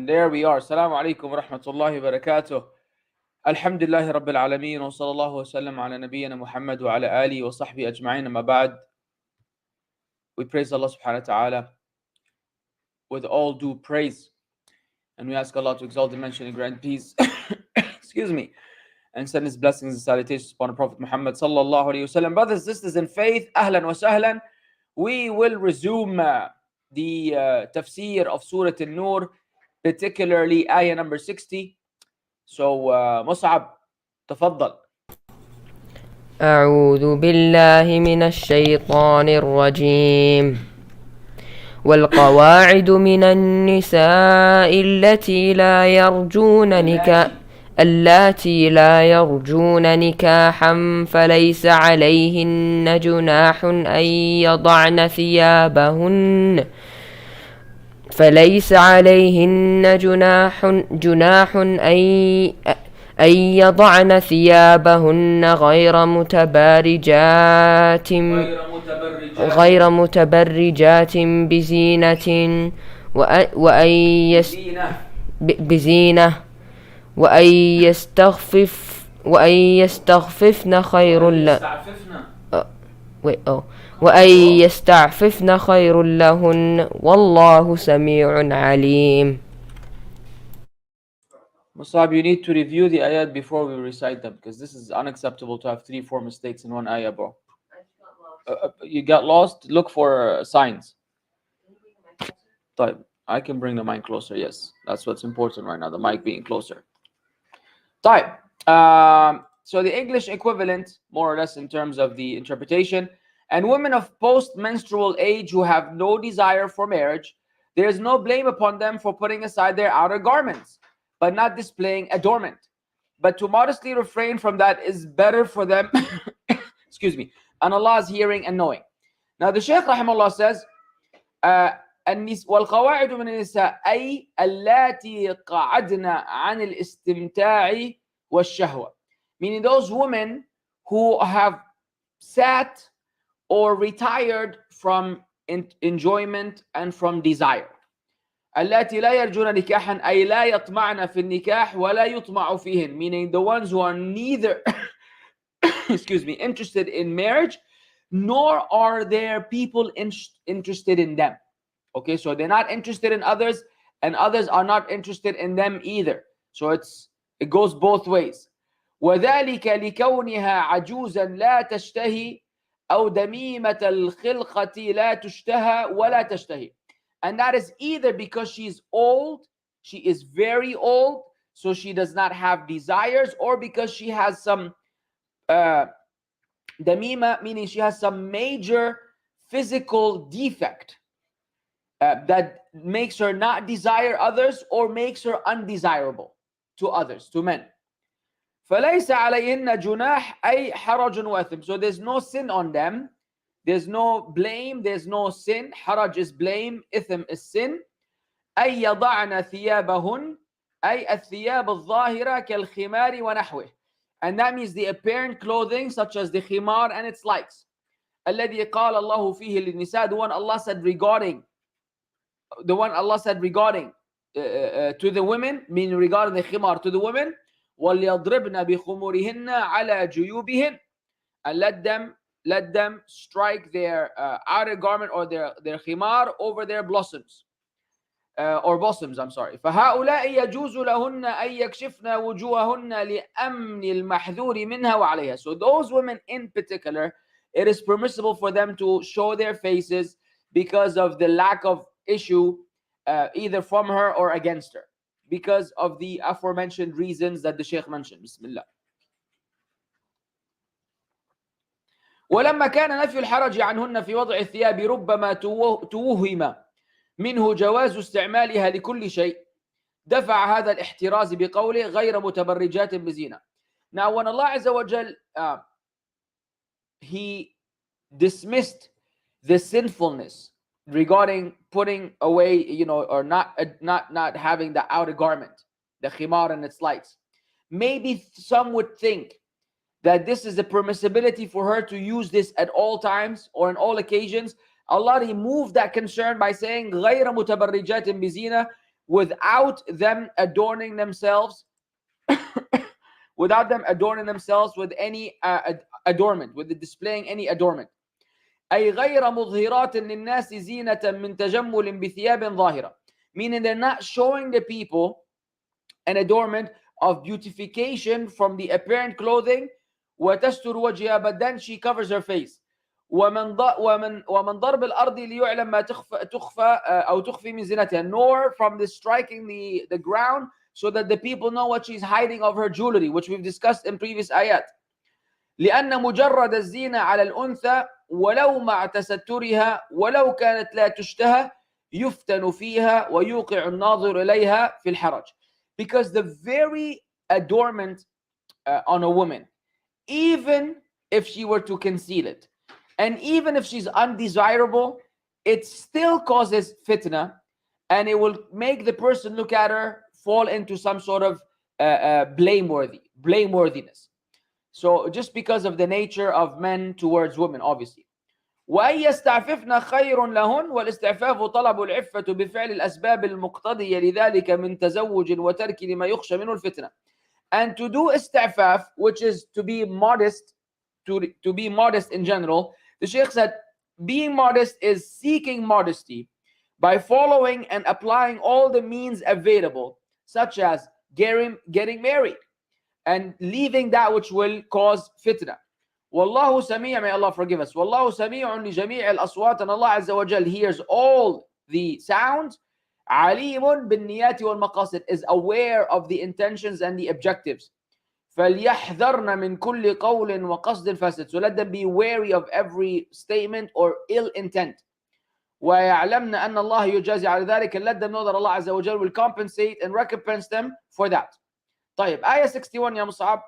And there we are. Assalamu alaikum wa rahmatullahi wa barakatuh. Alhamdulillahi rabbil alameen wa sallallahu wa sallam ala nabiyyina Muhammad wa ala alihi wa sahbihi ajma'in. Amma ba'd. We praise Allah subhanahu wa ta'ala with all due praise. And we ask Allah to exalt and mention and grant peace. Excuse me. And send His blessings and salutations upon the Prophet Muhammad sallallahu alayhi wa sallam. Brothers and sisters in faith, ahlan wa sahlan. We will resume the Tafsir of Surah An-Nur, particularly Ayah number 60. So, Mussab, تفضل. أعوذ بالله من الشيطان الرجيم والقواعد من النساء اللاتي لا يرجون نكاحا فليس عليهن جناح أن يضعن ثيابهن غير متبرجات بزينة وأن يستعففن خير لهن والله سميع عليم. Mussab, you need to review the ayat before we recite them, because this is unacceptable to have 3-4 mistakes in one ayah, bro. You got lost? Look for signs. I can bring the mic closer. Yes, that's what's important right now, the mic being closer. So the English equivalent, more or less in terms of the interpretation, and women of post-menstrual age who have no desire for marriage, there is no blame upon them for putting aside their outer garments, but not displaying adornment. But to modestly refrain from that is better for them, excuse me, and Allah is hearing and knowing. Now the Shaykh rahimahullah says, وَالْقَوَاعِدُ مِنَ النِّسَاءِ أي اللاتي قعدن عن الاستمتاع والشهوة, meaning those women who have sat or retired from enjoyment and from desire. اللاتي لا يرجون نكاحا أي لا يطمعن في النكاح ولا يطمع فيهن, meaning the ones who are neither excuse me, interested in marriage, nor are there people interested in them. Okay, so they're not interested in others, and others are not interested in them either. So it goes both ways. وذلك لكونها عجوزا لا تشتهي أو دميمة الخلقة لا تشتهى ولا تشتهي. And that is either because she's old, she is very old, so she does not have desires, or because she has some damima, meaning she has some major physical defect that makes her not desire others or makes her undesirable to others, to men. فَلَيْسَ عَلَيْهِنَّ جُنَاحٌ أي حرج وَإِثْمٌ. So there's no sin on them. There's no blame, there's no sin. Haraj is blame, ithim is sin. أي يضعن ثيابهن أي الثياب الظاهرة كالخمار ونحوه. And that means the apparent clothing such as the khimar and its likes. الذي قال الله فيه للنساء, the one Allah said regarding to the women, meaning regarding the khimar to the women, وَلْيَضْرِبْنَ بِخُمُورِهِنَّ عَلَى جُيُوبِهِنَّ, and let them strike their outer garment or their khimar over their blossoms or bosoms, I'm sorry. فَهَؤُلَاءِ يَجُوزُ لَهُنَّ أَن يَكْشِفْنَ وُجُوهَهُنَّ لِأَمْنِ الْمَحْذُورِ مِنْهَا وَعَلَيْهَا. So those women in particular, it is permissible for them to show their faces because of the lack of issue either from her or against her, because of the aforementioned reasons that the Shaykh mentioned. Bismillah. ولما كان نفي الحرج عنهن في وضع الثياب ربما توهم منه جواز استعمالها لكل شيء دفع هذا الاحتراز بقوله غير متبرجات بزينة. Now when Allah Azza wa Jal He dismissed the sinfulness regarding putting away, or not having the outer garment, the khimar and its likes, maybe some would think that this is a permissibility for her to use this at all times or in all occasions. Allah removed that concern by saying غَيْرَ مُتَبَرِّجَاتٍ بِزِينَةٍ, without them adorning themselves with any adornment, with displaying any adornment. أي غير مظهرات للناس زينة من تجمل بثياب ظاهرة. Meaning they're not showing the people an adornment of beautification from the apparent clothing. وتستر وجهها, but then she covers her face. ومن ضرب الأرض ليعلم ما تخفى أو تخفي من زينتها, nor from the striking the ground so that the people know what she's hiding of her jewelry, which we've discussed in previous ayat. لأن مجرد الزينة على الأنثى ولو مع تسترها ولو كانت لا تشتهى يفتن فيها ويوقع الناظر إليها في الحرج. Because the very adornment on a woman, even if she were to conceal it, and even if she's undesirable, it still causes fitna, and it will make the person look at her fall into some sort of blameworthiness. So just because of the nature of men towards women, obviously. وأن يستعففن خير لهن, والاستعفاف طلب العفة بفعل الأسباب المقتضية لذلك من تزوج وترك لما يخشى منه الفتنة. And to do istifaf, which is to be modest, to be modest in general, the Shaykh said being modest is seeking modesty by following and applying all the means available, such as getting married and leaving that which will cause fitna. Wallahu Sami', may Allah forgive us. Wallahu Sami'un li jami' al-aswat, and Allah Azza wa Jal hears all the sounds. Alimun bin niyati wal maqasid, is aware of the intentions and the objectives. فَلْيَحْذَرْنَ مِنْ كُلِّ قَوْلٍ وَقَصْدٍ فَاسِدٍ, so let them be wary of every statement or ill intent. وَيَعْلَمْنَ أَنَّ اللَّهَ يُجَازِي عَلَى ذَلِكَ, and let them know that Allah Azza wa Jal will compensate and recompense them for that. طيب, Ayah 61 يا مصعب.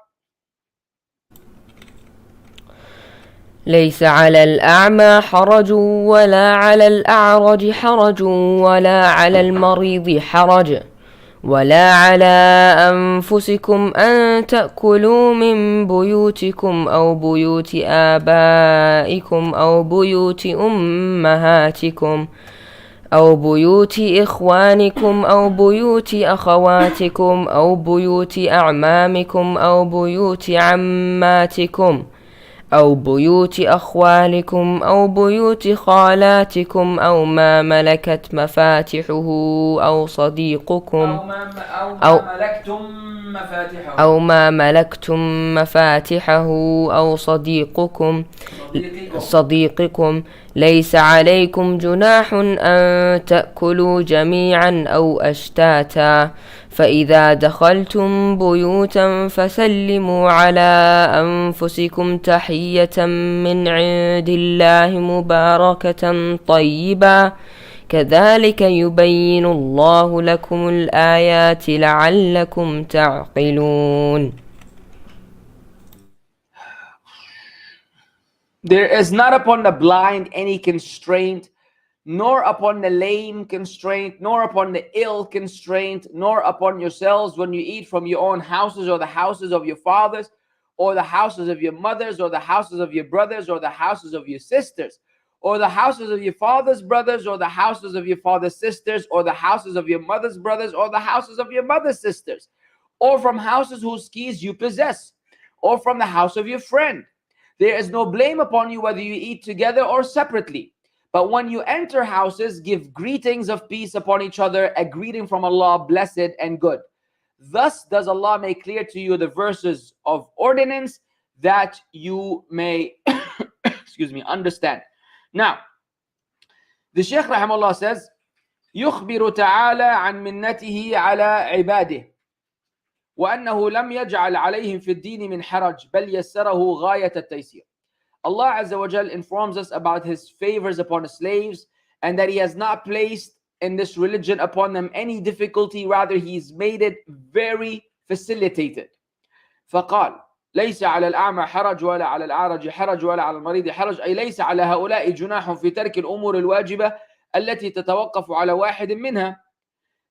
ليس على الأعمى حرج ولا على الأعرج حرج ولا على المريض حرج ولا على أنفسكم أن تأكلوا من بيوتكم أو بيوت آبائكم أو بيوت أمهاتكم أو بيوت إخوانكم أو بيوت أخواتكم أو بيوت أعمامكم أو بيوت عماتكم أو بيوت أخوالكم أو بيوت خالاتكم أو ما ملكت مفاتحه أو صديقكم أو ما ملكتم مفاتحه أو صديقكم ليس عليكم جناح أن تأكلوا جميعا أو أشتاتا فإذا دخلتم بيوتا فسلموا على أنفسكم تحية من عند الله مباركة طيبة كذلك يبين الله لكم الآيات لعلكم تعقلون. There is not upon the blind any constraint, nor upon the lame constraint, nor upon the ill constraint, nor upon yourselves when you eat from your own houses or the houses of your fathers or the houses of your mothers or the houses of your brothers or the houses of your sisters or the houses of your father's brothers or the houses of your father's sisters or the houses of your mother's brothers or the houses of your mother's sisters or from houses whose keys you possess or from the house of your friend. There is no blame upon you whether you eat together or separately. But when you enter houses, give greetings of peace upon each other, a greeting from Allah, blessed and good. Thus does Allah make clear to you the verses of ordinance that you may understand. Now, the Shaykh Rahimahullah says, يخبر تعالى عن منته على عباده وأنه لم يجعل عليهم في الدين من حرج بل يسره غاية التيسير. Allah Azza wa Jal informs us about His favors upon His slaves and that He has not placed in this religion upon them any difficulty, rather He's made it very facilitated. فقال ليس على الأعمى حرج ولا على الأعرج حرج ولا على المريض حرج، أي ليس على هؤلاء جناح في ترك الأمور الواجبة التي تتوقف على واحد منها.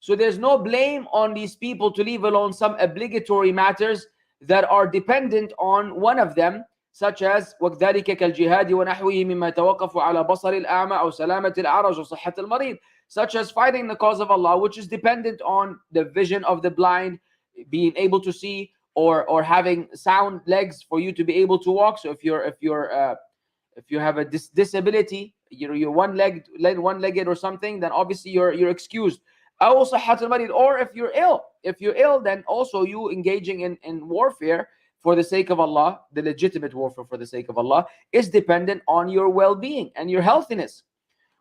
So there's no blame on these people to leave alone some obligatory matters that are dependent on one of them, such as وَكَذَلِكَ كَالْجِهَادِ وَنَحْوِهِ مِمَّا يتوقف على بصر الأعمى أو سلامة الأعرج وصحة المريض, such as fighting the cause of Allah, which is dependent on the vision of the blind, being able to see, or having sound legs for you to be able to walk. So if you have a disability, you're one-legged or something, then obviously you're excused. Also, or if you're ill, then also you engaging in warfare for the sake of Allah, the legitimate warfare for the sake of Allah, is dependent on your well-being and your healthiness.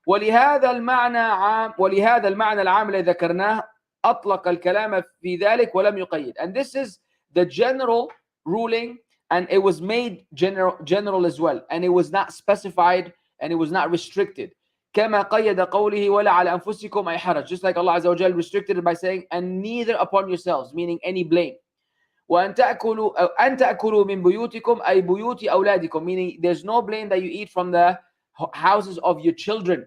ولهذا المعنى العام الذي ذكرناه أطلق الكلام في ذلك ولم يقيد. And this is the general ruling, and it was made general as well, and it was not specified and it was not restricted. كما قيد قوله ولا على أنفسكم أي حرج, just like Allah Azza wa Jal restricted it by saying, and neither upon yourselves, meaning any blame. وأن تأكلوا من بيوتكم أي بيوت أولادكم, meaning there's no blame that you eat from the houses of your children.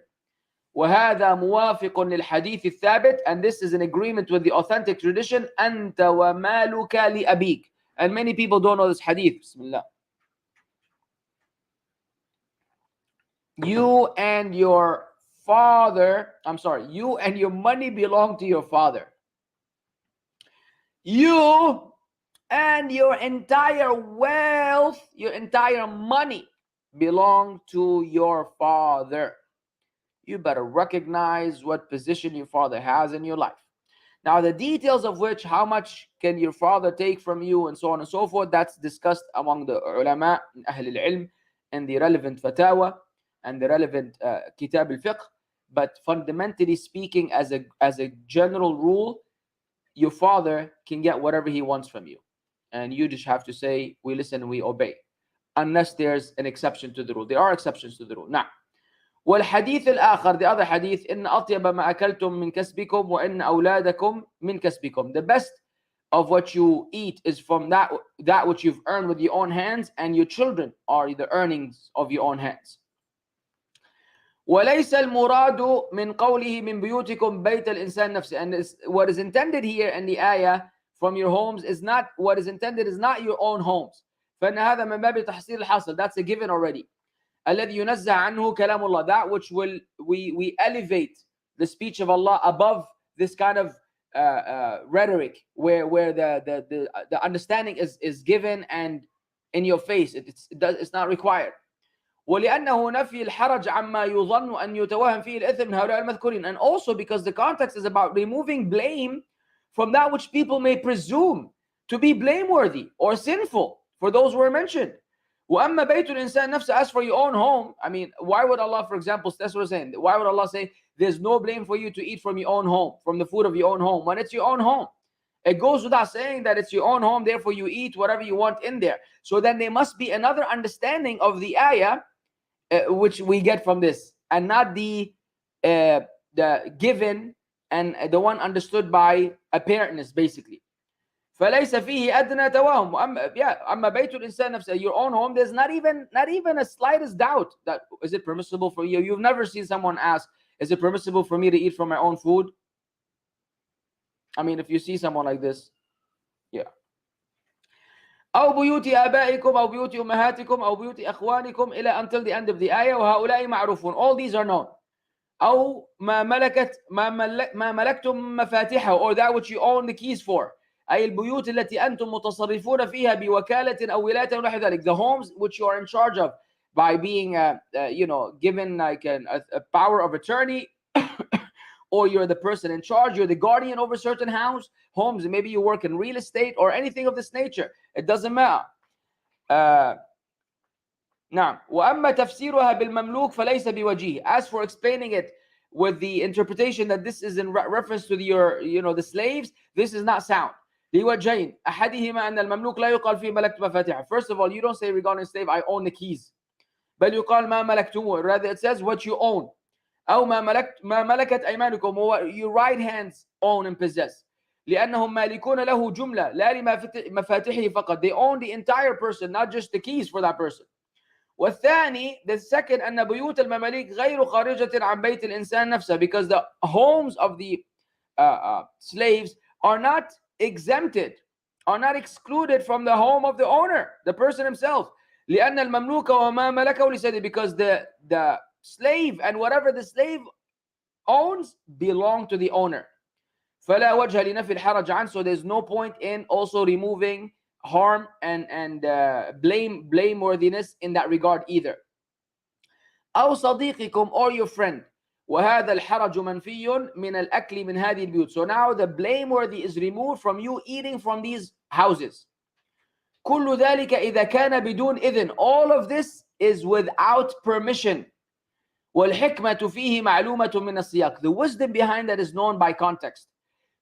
وهذا موافق للحديث الثابت, and this is an agreement with the authentic tradition. أنت ومالك لأبيك, and many people don't know this hadith. Bismillah. You and your money belong to your father. You and your entire wealth, your entire money belong to your father. You better recognize what position your father has in your life. Now, the details of which, how much can your father take from you, and so on and so forth, that's discussed among the ulama, Ahl al-Ilm, and the relevant fatawa and the relevant kitab al-fiqh. But fundamentally speaking, as a general rule, your father can get whatever he wants from you, and you just have to say, we listen and we obey, unless there's an exception to the rule. There are exceptions to the rule. Now, والحديث الآخر, the other hadith, إن أطيب ما أكلتم من كسبكم وإن أولادكم من كسبكم. The best of what you eat is from that which you've earned with your own hands, and your children are the earnings of your own hands. وليس المراد من قوله من بيوتكم بيت الإنسان نفسه. And what is intended here in the ayah, from your homes, is not what is intended, is not your own homes. فإن هذا من باب تحصيل الحاصل. That's a given already. الذي ينزه عنه كلام الله, that which we elevate the speech of Allah above this kind of rhetoric where the understanding is given and in your face. It's not required. ولأنه نفي الحرج عما يظن أن يتوهم فيه الإثم من هؤلاء المذكورين, and also because the context is about removing blame from that which people may presume to be blameworthy or sinful for those who are mentioned. وَأَمَّا بَيْتُ الْإِنسَانِ نَفْسَهُ, as for your own home, I mean, why would Allah, for example, that's what I'm saying, why would Allah say there's no blame for you to eat from your own home, from the food of your own home, when it's your own home? It goes without saying that it's your own home, therefore you eat whatever you want in there. So then there must be another understanding of the ayah which we get from this, and not the given and the one understood by apparentness, basically. فليس فيه أدنى توهم. أما بيت الإنسان نفسه, your own home, there's not even a slightest doubt that is it permissible for you. You've never seen someone ask, is it permissible for me to eat from my own food? I mean, if you see someone like this, yeah. أو بيوت آبائكم أو بيوت أمهاتكم أو بيوت أخوانكم إلى until the end of the ayah. وهؤلاء معروفون, all these are known. أو ما ملكتم مفاتيحه, or that which you own the keys for. أي البيوت التي أنتم متصرفون فيها بوكالة أو ولاية ونحو ذلك, the homes which you are in charge of by being given like a power of attorney, or you're the person in charge, you're the guardian over certain homes, maybe you work in real estate or anything of this nature, it doesn't matter. نعم. وأما تفسيرها بالمملوك فليس بوجيه. As for explaining it with the interpretation that this is in reference to the slaves, this is not sound. لوجهين أحدهما أن المملوك لا يقال فيه ملكت مفاتيحه. First of all, you don't say regarding slave, I own the keys. بل يقال ما ملكتموه. Rather, it says what you own. أو ما ملكت أيمانكم, what your right hands own and possess. لأنهم مالكون له جملة لا لمفاتيحه فقط. They own the entire person, not just the keys for that person. والثاني, the second, أن بيوت المماليك غير خارجة عن بيت الإنسان نفسه, because the homes of the slaves are not exempted, are not excluded from the home of the owner, the person himself. لأن المملوك وما ملكه لسيده, because the slave and whatever the slave owns belong to the owner. فلا وجه لنفي الحرج عنه. So there's no point in also removing harm and blameworthiness in that regard either. أو صديقكم, or your friend. وهذا الحرج منفي من الأكل من هذه البيوت. So now the blameworthy is removed from you eating from these houses. كل ذلك إذا كان بدون إذن. All of this is without permission. والحكمة فيه معلومة من السياق. The wisdom behind that is known by context.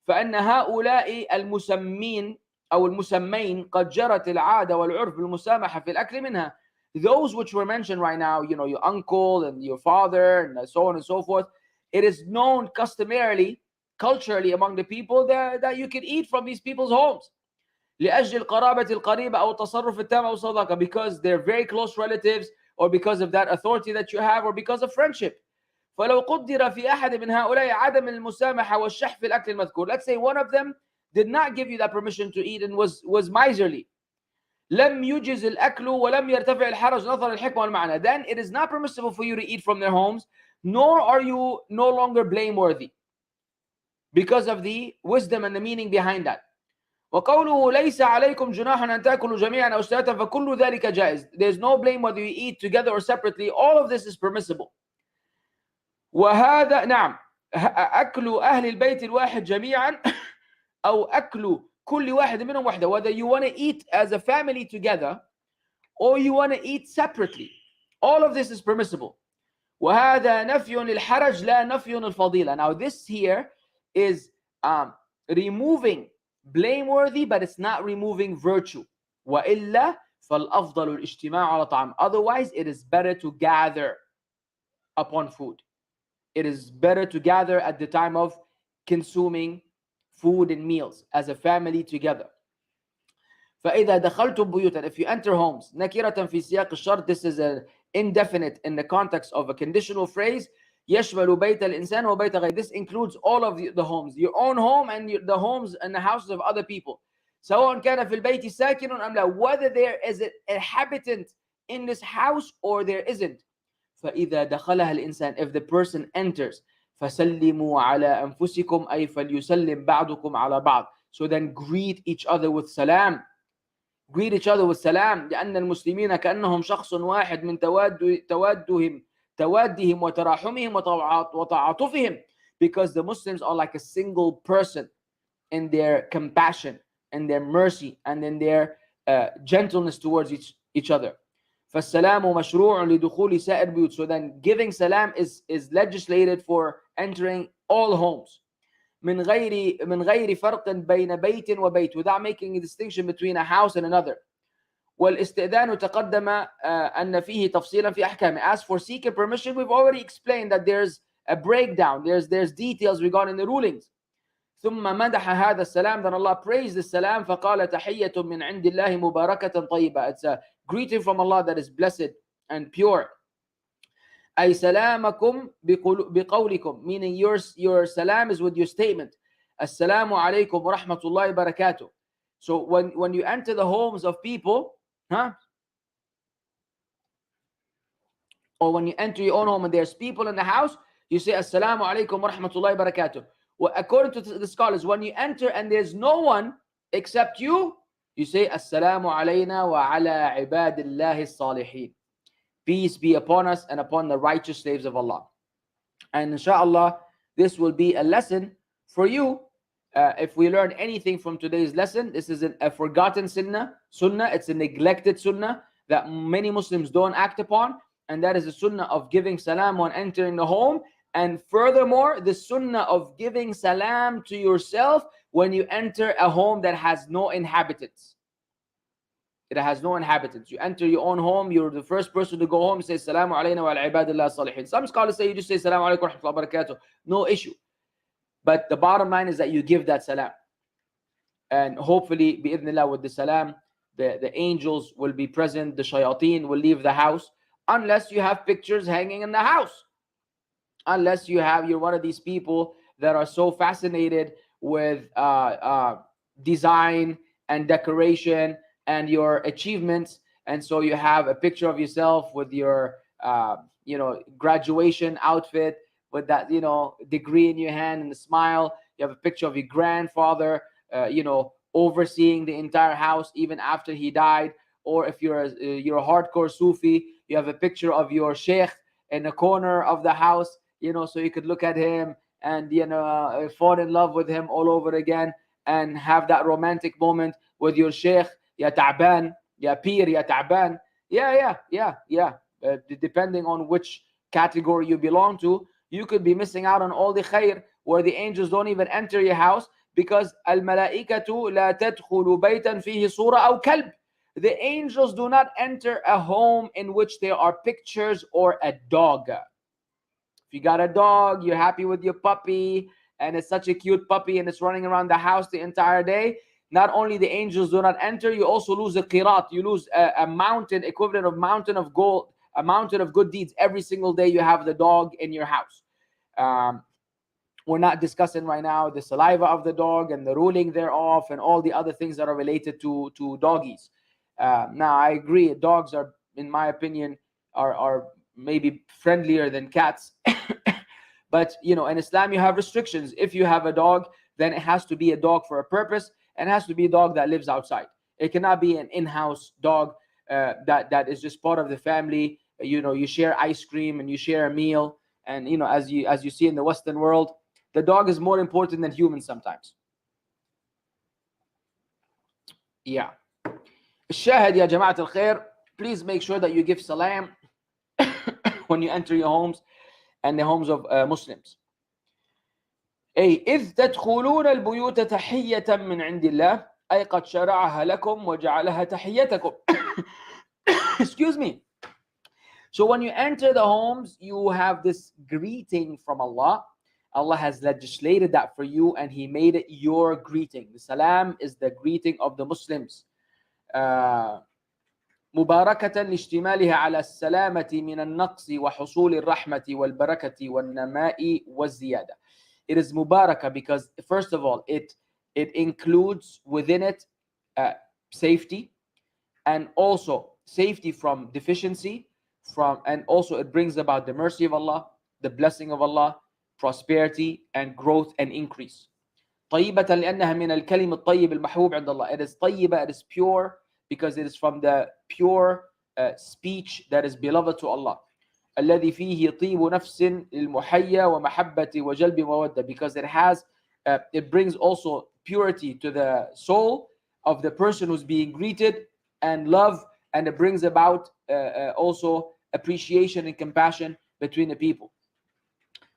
فأن هؤلاء المسمين أو المسمين قد جرت العادة والعرف بالمسامحة في الأكل منها. Those which were mentioned right now, you know, your uncle and your father and so on and so forth, it is known customarily, culturally among the people that you can eat from these people's homes. لأجل القرابة القريبة أو التصرف التام أو صداقة, because they're very close relatives, or because of that authority that you have, or because of friendship. فلو قدر في أحد من هؤلاء عدم المسامحة والشح في الأكل المذكور. Let's say one of them did not give you that permission to eat and was miserly. لم يجز الأكل ولم يرتفع الحرج نظر الحكمة والمعنى. Then it is not permissible for you to eat from their homes, nor are you no longer blameworthy, because of the wisdom and the meaning behind that. وقوله ليس عليكم جناح أن تأكلوا جميعا أو أشتاتا فكل ذلك جائز. There's no blame whether you eat together or separately. All of this is permissible. وهذا نعم أكل أهل البيت الواحد جميعا أو أكل كل واحد منهم وحده. Whether you want to eat as a family together or you want to eat separately, all of this is permissible. وهذا نفي للحرج لا نفي للفضيلة. Now this here is removing blameworthy, but it's not removing virtue. وإلا فالأفضل الاجتماع على طعام. Otherwise it is better to gather upon food. It is better to gather at the time of consuming food and meals as a family together. فإذا دخلتم بيوتا, if you enter homes, نكرة في سياق الشرط, this is an indefinite in the context of a conditional phrase. يشمل بيت الإنسان وبيت غيره. This includes all of the homes, your own home and the homes and the houses of other people. سواء كان في البيت ساكن أم لا, whether there is an inhabitant in this house or there isn't. فإذا دخلها الإنسان, if the person enters, فسلموا على أنفسكم أي فليسلم بعضكم على بعض. So then greet each other with salam. Greet each other with salam. لأن المسلمين كأنهم شخص واحد من توادهم وتراحمهم وتعاطفهم. Because the Muslims are like a single person in their compassion and their mercy and in their gentleness towards each other. فالسلام مشروع لدخول سائر بيوت. So then giving salam is legislated for entering all homes. من غير فرق بين بيت وبيت, without making a distinction between a house and another. والاستئذان تقدم أن فيه تفصيلا في أحكامه. As for seeking permission, we've already explained that there's a breakdown, there's details regarding the rulings. ثم مدح هذا السلام, then Allah praised the salam فقال تحية من عند الله مباركة طيبة. It's a greeting from Allah that is blessed and pure. أي سلامكم بقولكم, meaning your salam is with your statement. السلام عليكم ورحمة الله وبركاته. So when you enter the homes of people, or when you enter your own home and there's people in the house, you say Assalamu alaikum wa rahmatullahi wa barakatuh. Well, according to the scholars, when you enter and there's no one except you, you say Assalamu alayna wa ala ibadillahi salihin. Peace be upon us and upon the righteous slaves of Allah. And inshallah, this will be a lesson for you. If we learn anything from today's lesson, this is a forgotten sunnah. It's a neglected sunnah that many Muslims don't act upon. And that is the sunnah of giving salam when entering the home. And furthermore, the sunnah of giving salam to yourself when you enter a home that has no inhabitants. It has no inhabitants. You enter your own home, you're the first person to go home, say Assalamu alayna wa ala ibadillah salihin. Some scholars say you just say Assalamu alaikum wa rahmatullahi wa barakatuh. No issue. But the bottom line is that you give that salam. And hopefully, bi'idhnillah, with the salam, the angels will be present, the shayateen will leave the house, unless you have pictures hanging in the house. Unless you're one of these people that are so fascinated with design and decoration and your achievements, and so you have a picture of yourself with your graduation outfit with that, degree in your hand and a smile. You have a picture of your grandfather, overseeing the entire house even after he died. Or if you're a hardcore Sufi, you have a picture of your sheikh in the corner of the house, so you could look at him and fall in love with him all over again, and have that romantic moment with your sheikh. Ya ta'ban, ya pir, ya ta'ban. Yeah. Depending on which category you belong to, you could be missing out on all the khair, where the angels don't even enter your house, because al-malaikatu la tadkhulu baytan fihi surah aw kalb. The angels do not enter a home in which there are pictures or a dog. If you got a dog, you're happy with your puppy, and it's such a cute puppy and it's running around the house the entire day, not only the angels do not enter, you also lose a qirat. You lose a mountain, equivalent of mountain of gold, a mountain of good deeds every single day you have the dog in your house. We're not discussing right now the saliva of the dog and the ruling thereof and all the other things that are related to doggies. Now, I agree, dogs are, in my opinion, are maybe friendlier than cats. But, in Islam, you have restrictions. If you have a dog, then it has to be a dog for a purpose, and it has to be a dog that lives outside. It cannot be an in-house dog that is just part of the family. You share ice cream and you share a meal. And, as you see in the Western world, the dog is more important than humans sometimes. Yeah. الشاهد يا جماعة الخير, please make sure that you give salam when you enter your homes and the homes of Muslims. أي إذ تدخلون البيوت تحية من عند الله أي قد شرعها لكم وجعلها تحيتكم. Excuse me. So when you enter the homes, you have this greeting from Allah. Allah has legislated that for you, and He made it your greeting. The salam is the greeting of the Muslims. مباركة لاشتمالها على السلامة من النقص وحصول الرحمة والبركة والنماء والزيادة. It is mubarakah because, first of all, it includes within it safety, and also safety from deficiency, and also it brings about the mercy of Allah, the blessing of Allah, prosperity and growth and increase. طيبة لأنها من الكلم الطيب المحبوب عند الله. It is طيبة, it is pure, because it is from the pure speech that is beloved to Allah. الذي فيه طيب نفس للمحيا ومحبة وجلب مودة, because it brings also purity to the soul of the person who's being greeted, and love, and it brings about also appreciation and compassion between the people.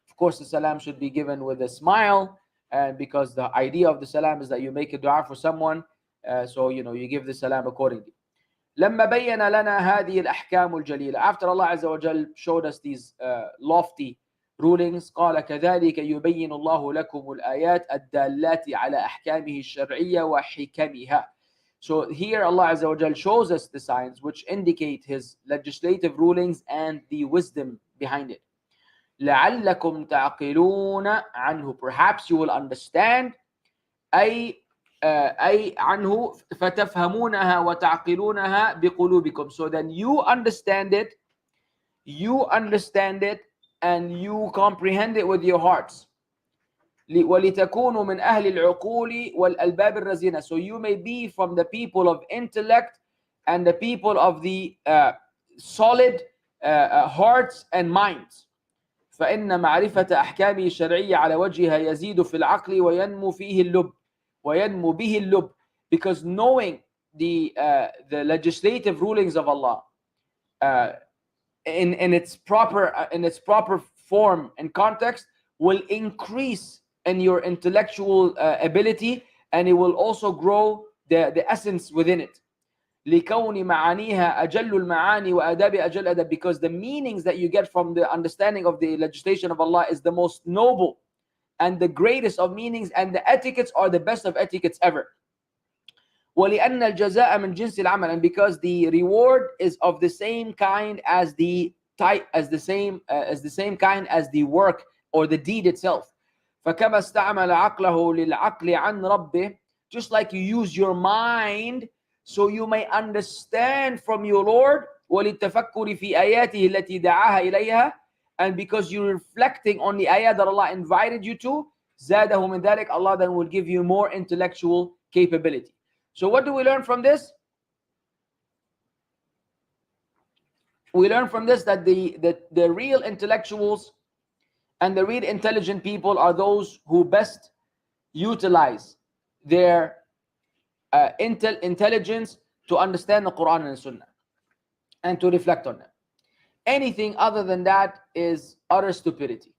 Of course, the salam should be given with a smile, and because the idea of the salam is that you make a dua for someone, so you give the salam accordingly. لما بين لنا هذه الأحكام الجليلة, after Allah Azza wa Jal showed us these lofty rulings, قال كذلك يبين الله لكم الآيات الدالات على أحكامه الشرعية وحكمها. So here Allah Azza wa Jal shows us the signs which indicate His legislative rulings and the wisdom behind it. لعلكم تعقلون عنه, perhaps you will understand, أي عنه فتفهمونها وتعقلونها بقلوبكم, so then you understand it and you comprehend it with your hearts. ولتكونوا من أهل العقول والألباب الرزينة, so you may be from the people of intellect and the people of the solid hearts and minds. فإن معرفة أحكامه الشرعية على وجهها يزيد في العقل وينمو فيه اللب وينمو به اللب, because knowing the legislative rulings of Allah in its proper form and context will increase in your intellectual ability, and it will also grow the essence within it. لكون معانيها أجل المعاني وآداب أجل أدب, because the meanings that you get from the understanding of the legislation of Allah is the most noble and the greatest of meanings, and the etiquettes are the best of etiquettes ever. ولأن الجزاء من جنس العمل, and because the reward is of the same kind as the same kind as the work or the deed itself. فكما استعمل عقله للعقل عن ربه, just like you use your mind so you may understand from your Lord, وللتفكر في آياته التي دعاها إليها, and because you're reflecting on the ayah that Allah invited you to, زَادَهُ مِنْ ذَلِكَ, Allah then will give you more intellectual capability. So what do we learn from this? We learn from this that the real intellectuals and the real intelligent people are those who best utilize their intelligence to understand the Quran and the Sunnah and to reflect on them. Anything other than that is utter stupidity.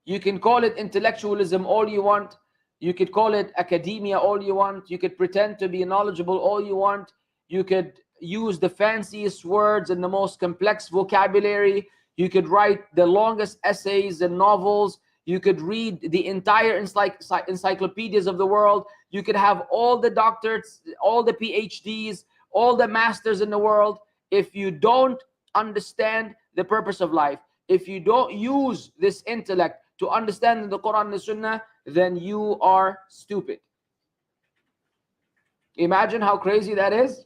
You can call it intellectualism all you want. You could call it academia all you want. You could pretend to be knowledgeable all you want. You could use the fanciest words and the most complex vocabulary. You could write the longest essays and novels. You could read the entire encyclopedias of the world. You could have all the doctorates, all the PhDs, all the masters in the world. If you don't understand the purpose of life, if you don't use this intellect to understand the Quran and the Sunnah, then you are stupid. Imagine how crazy that is.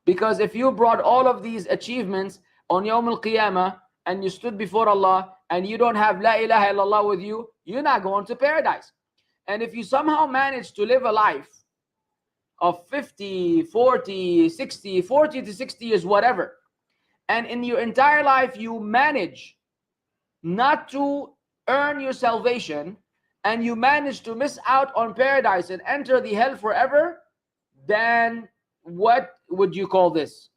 Because if you brought all of these achievements on Yawm al-Qiyamah and you stood before Allah and you don't have La ilaha illallah with you, you're not going to paradise. And if you somehow manage to live a life of 50, 40, 60, 40 to 60 years, whatever, and in your entire life you manage not to earn your salvation, and you manage to miss out on paradise and enter the hell forever, then what would you call this?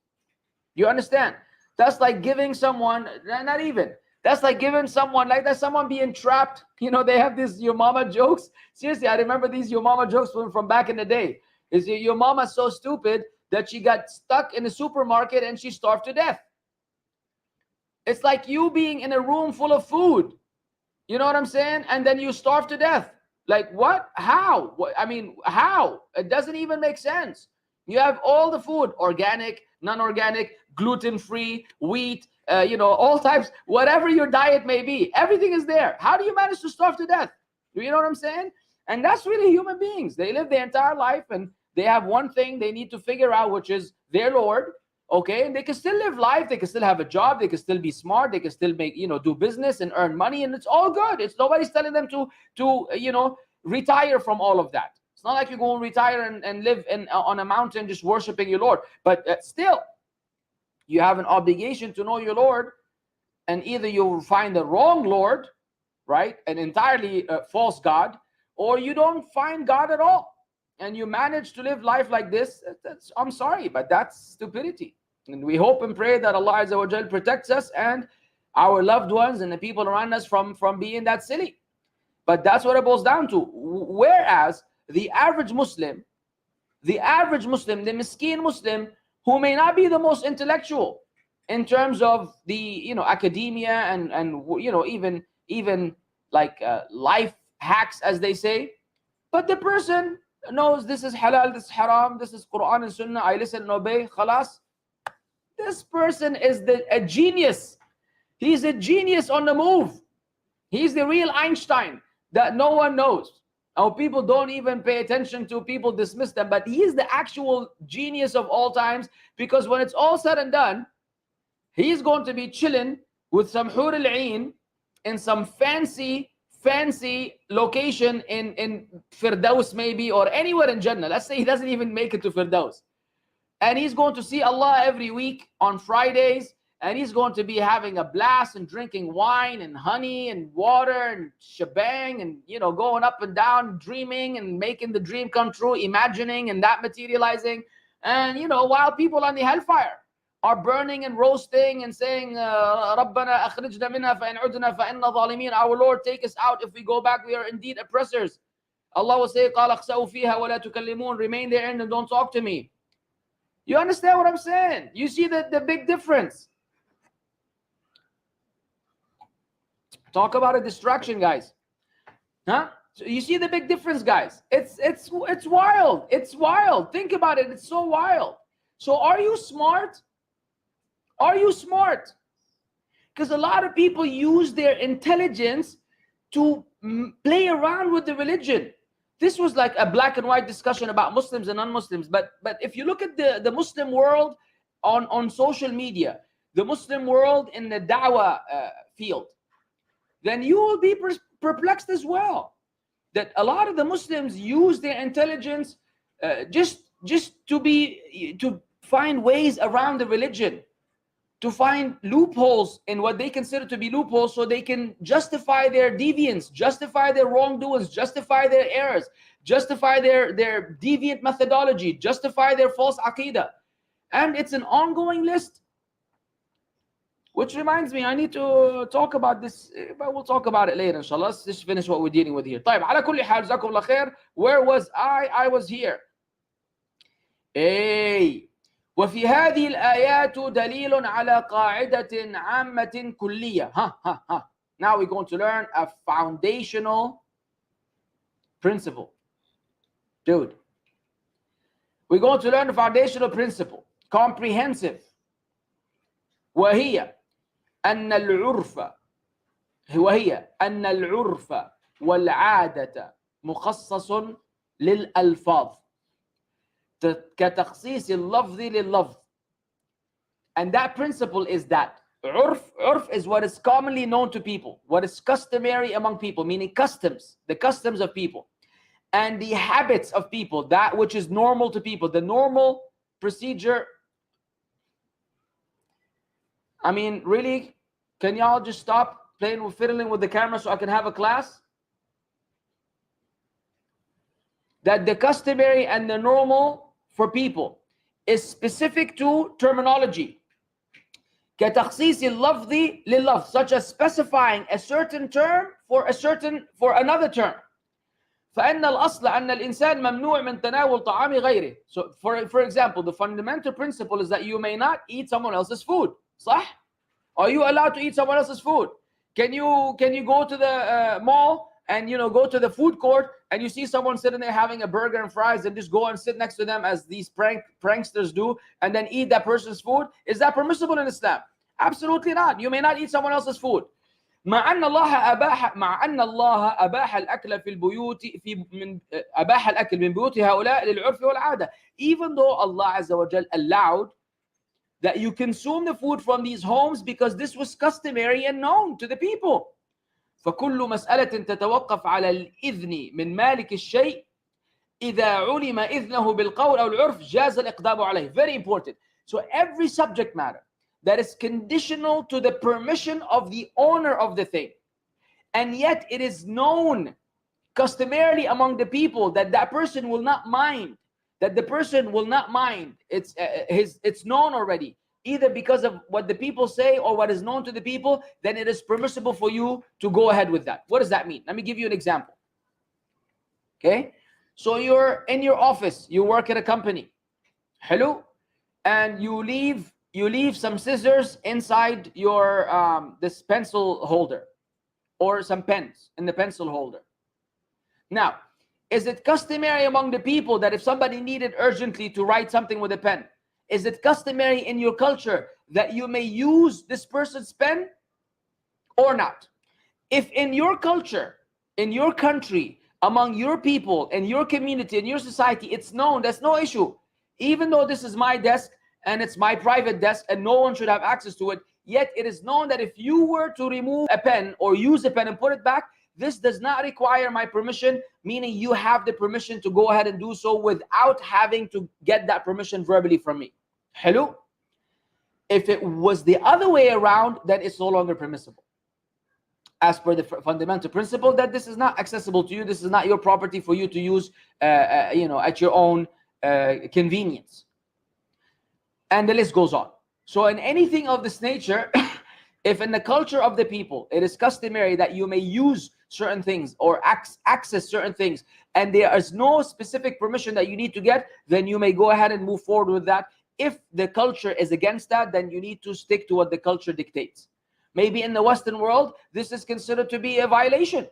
You understand? That's like giving someone, not even, that's like giving someone, like that's someone being trapped. You know, they have these your mama jokes. Seriously, I remember these your mama jokes from back in the day. Is your mama's so stupid that she got stuck in a supermarket and she starved to death. It's like you being in a room full of food. You know what I'm saying? And then you starve to death. Like what? How? What? I mean, how? It doesn't even make sense. You have all the food, organic, non-organic, gluten-free, wheat, all types, whatever your diet may be. Everything is there. How do you manage to starve to death? You know what I'm saying? And that's really human beings. They live their entire life and they have one thing they need to figure out, which is their Lord. Okay, and they can still live life, they can still have a job, they can still be smart, they can still make, do business and earn money, and it's all good. It's nobody's telling them to retire from all of that. It's not like you go and retire and live on a mountain just worshiping your Lord. But still, you have an obligation to know your Lord, and either you'll find the wrong Lord, right, an entirely false God, or you don't find God at all, and you manage to live life like this. I'm sorry, but that's stupidity. And we hope and pray that Allah Azza wa Jal protects us and our loved ones and the people around us from being that silly. But that's what it boils down to. Whereas the average Muslim, the miskeen Muslim, who may not be the most intellectual in terms of the academia and even like life hacks, as they say, but the person knows this is halal, this is haram, this is Quran and Sunnah, I listen and obey, khalas. This person is a genius. He's a genius on the move. He's the real Einstein that no one knows. Our people don't even pay attention to, people dismiss them, but he is the actual genius of all times, because when it's all said and done, he's going to be chilling with some Hur al-Ain in some fancy location in Firdaus maybe, or anywhere in Jannah. Let's say he doesn't even make it to Firdaus. And he's going to see Allah every week on Fridays, and he's going to be having a blast and drinking wine and honey and water and shebang and going up and down, dreaming and making the dream come true, imagining and that materializing. And while people on the hellfire are burning and roasting and saying, Rabbana akhrijna minha fa in udna fa inna zalimin, our Lord, take us out. If we go back, we are indeed oppressors. Allah will say, qala khsa'u fiha wa la tukallimun, remain there and don't talk to me. You understand what I'm saying? You see the big difference. Talk about a distraction, guys. Huh? So you see the big difference, guys. It's wild. It's wild. Think about it. It's so wild. So are you smart? Are you smart? Because a lot of people use their intelligence to play around with the religion. This was like a black and white discussion about Muslims and non-Muslims. But if you look at the Muslim world on social media, the Muslim world in the da'wah field, then you will be perplexed as well. That a lot of the Muslims use their intelligence just to find ways around the religion, to find loopholes in what they consider to be loopholes, so they can justify their deviance, justify their wrongdoings, justify their errors, justify their deviant methodology, justify their false aqidah. And it's an ongoing list. Which reminds me, I need to talk about this, but we'll talk about it later, inshallah. Let's just finish what we're dealing with here. طيب, على كل حال, جزاكم الله خير. Where was I? I was here. Hey. وفي هذه الآيات دليل على قاعدة عامة كلية. Now we're going to learn a foundational principle. Dude. We're going to learn a foundational principle. Comprehensive. وهي أن العرف والعادة مخصص للألفاظ كتخصيص اللفظ لللفظ. And that principle is that urf is what is commonly known to people, what is customary among people, meaning customs, the customs of people, and the habits of people, that which is normal to people, the normal procedure. I mean, really, can y'all just stop fiddling with the camera so I can have a class? That the customary and the normal for people is specific to terminology. كتخصيص اللفظ لللفظ, such as specifying a certain term for another term. فإن الأصل أن الإنسان ممنوع من تناول طعام غيره. So for example, the fundamental principle is that you may not eat someone else's food. صح? Are you allowed to eat someone else's food? Can you go to the mall and go to the food court and you see someone sitting there having a burger and fries and just go and sit next to them as these pranksters do and then eat that person's food? Is that permissible in Islam? Absolutely not. You may not eat someone else's food. مع أن الله أباح الأكل في البيوت أباح الأكل من بيوت هؤلاء للعرف والعادة. Even though Allah Azza wa Jal allowed that you consume the food from these homes because this was customary and known to the people. فكل مسألة تتوقف على الإذن من مالك الشيء إذا علم إذنه بالقول أو العرف جاز الإقدام عليه. Very important. So every subject matter that is conditional to the permission of the owner of the thing, and yet it is known customarily among the people that that person will not mind, it's known already, either because of what the people say or what is known to the people, then it is permissible for you to go ahead with that. What does that mean? Let me give you an example. Okay, so you're in your office, you work at a company, hello, and you leave some scissors inside your this pencil holder, or some pens in the pencil holder. Now, is it customary among the people that if somebody needed urgently to write something with a pen, is it customary in your culture that you may use this person's pen or not? If in your culture, in your country, among your people, in your community, in your society, it's known, that's no issue. Even though this is my desk and it's my private desk and no one should have access to it, yet it is known that if you were to remove a pen or use a pen and put it back, this does not require my permission, meaning you have the permission to go ahead and do so without having to get that permission verbally from me. Hello? If it was the other way around, then it's no longer permissible. As per the fundamental principle that this is not accessible to you, this is not your property for you to use, at your own convenience. And the list goes on. So in anything of this nature, if in the culture of the people, it is customary that you may use certain things or access certain things, and there is no specific permission that you need to get, then you may go ahead and move forward with that. If the culture is against that, then you need to stick to what the culture dictates. Maybe in the Western world, this is considered to be a violation.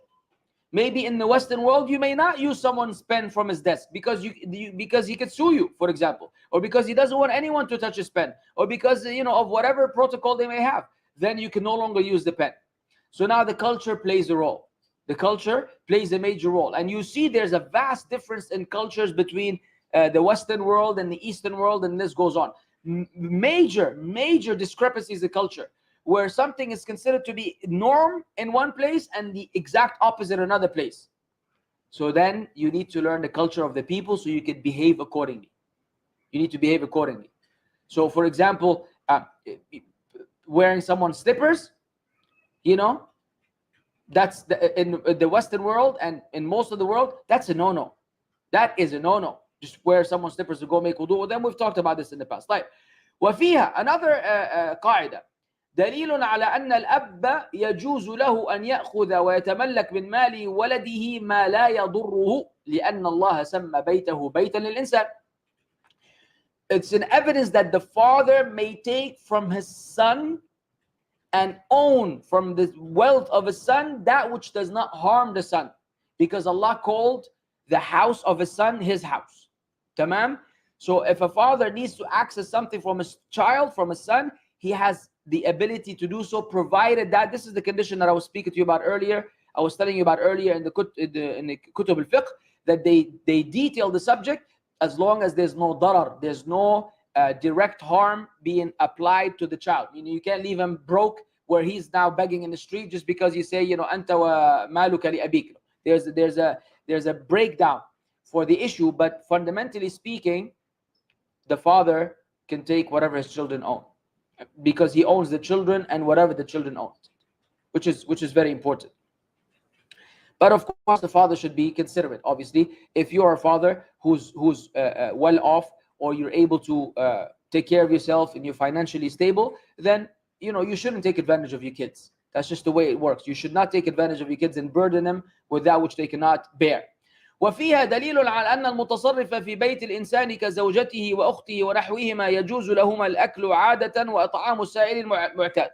Maybe in the Western world, you may not use someone's pen from his desk because he could sue you, for example, or because he doesn't want anyone to touch his pen, or because of whatever protocol they may have. Then you can no longer use the pen. So now the culture plays a role. The culture plays a major role. And you see there's a vast difference in cultures between the Western world and the Eastern world, and this goes on. major discrepancies in culture, where something is considered to be norm in one place and the exact opposite in another place. So then you need to learn the culture of the people so you can behave accordingly. You need to behave accordingly. So for example, wearing someone's slippers, that's in the Western world and in most of the world, that's a no-no. That is a no-no. Just wear someone's slippers to go make wudu with them. We've talked about this in the past. Like, وفيها another قاعدة دليل على أن الأب يجوز له أن يأخذ ويتملك من مال ولده ما لا يضره لأن الله سمى بيته بيتا للإنسان. It's an evidence that the father may take from his son and own from the wealth of his son that which does not harm the son, because Allah called the house of his son his house. Tamam? So if a father needs to access something from his child, from his son, he has the ability to do so, provided that this is the condition that I was speaking to you about earlier. I was telling you about earlier in the Kutub al-Fiqh, that they detail the subject as long as there's no darar, there's no direct harm being applied to the child. You can't leave him broke where he's now begging in the street just because you say, anta wa maluka li abik. There's a breakdown for the issue, but fundamentally speaking, the father can take whatever his children own, because he owns the children and whatever the children own, which is very important. But of course, the father should be considerate. Obviously, if you are a father who's well off, or you're able to take care of yourself and you're financially stable, then you shouldn't take advantage of your kids. That's just the way it works. You should not take advantage of your kids and burden them with that which they cannot bear. وفيها دليل على أن المتصرف في بيت الإنسان كزوجته وأخته ونحوهما يجوز لهما الأكل عادة وإطعام السائل المعتاد.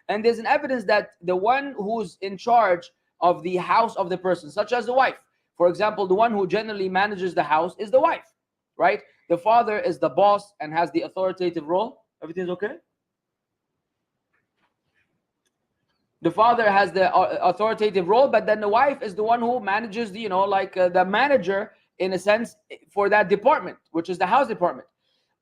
And there's an evidence that the one who's in charge of the house of the person, such as the wife, for example, the one who generally manages the house is the wife, right? The father is the boss and has the authoritative role. Everything's okay? The father has the authoritative role, but then the wife is the one who manages, the manager in a sense for that department, which is the house department.